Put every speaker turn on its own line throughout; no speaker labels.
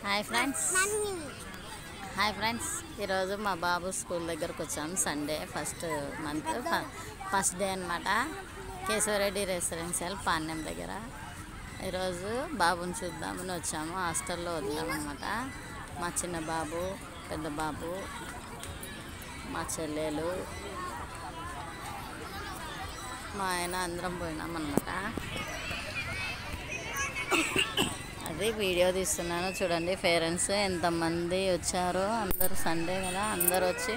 Hi friends ఈరోజు మా బాబు school దగ్గరకు వచ్చాము. సండే ఫస్ట్ డే అనమాట. కేశవరెడ్డి రెసిడెన్షియల్ పాణ్యం దగ్గర ఈరోజు బాబుని చూద్దామని వచ్చాము. హాస్టల్లో వద్దామన్నమాట. మా చిన్న బాబు, పెద్ద బాబు, మా చెల్లెలు, మా ఆయన అందరం పోయినామన్నమాట. అది వీడియో తీస్తున్నాను చూడండి. పేరెంట్స్ ఎంతమంది వచ్చారో, అందరూ సండే కదా, అందరూ వచ్చి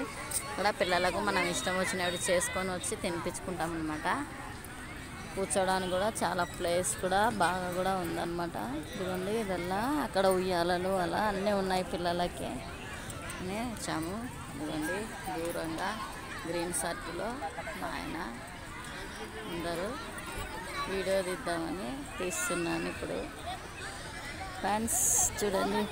ఇక్కడ పిల్లలకు మనం ఇష్టం వచ్చినవి చేసుకొని వచ్చి తినిపించుకుంటాం అనమాట. కూర్చోడానికి కూడా చాలా ప్లేస్ కూడా బాగా కూడా ఉందన్నమాట. చూడండి, ఇదల్లా అక్కడ ఉయ్యాలలు అలా అన్నీ ఉన్నాయి పిల్లలకి అని వచ్చాము. చూడండి, దూరంగా గ్రీన్ షర్టులో మా ఆయన అందరూ వీడియో తీద్దామని తీస్తున్నాను ఇప్పుడు. ఫ్రెండ్స్ చూడండి,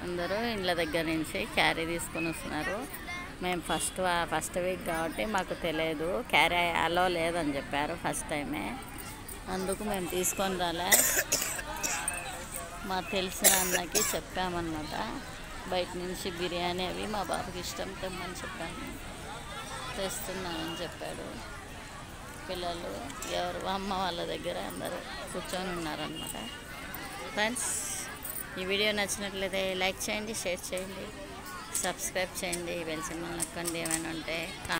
అందరూ ఇండ్ల దగ్గర నుంచి క్యారీ తీసుకొని వస్తున్నారు. మేము ఫస్ట్ వీక్ కాబట్టి మాకు తెలియదు, క్యారీ అలో లేదని చెప్పారు ఫస్ట్ టైమే. అందుకు మేము తీసుకొని రాలే. మాకు తెలిసిన అన్నకి చెప్పామన్నమాట. బయట నుంచి బిర్యానీ అవి మా బాబుకి ఇష్టం, తెమ్మని చెప్పాను. తెస్తున్నానని చెప్పాడు. పిల్లలు ఎవరు అమ్మ వాళ్ళ దగ్గర అందరూ కూర్చొని ఉన్నారనమాట. ఫ్రెండ్స్, ఈ వీడియో నచ్చినట్లయితే లైక్ చేయండి, షేర్ చేయండి, సబ్స్క్రైబ్ చేయండి, బెల్ సింబల్ నొక్కండి. ఏమైనా ఉంటే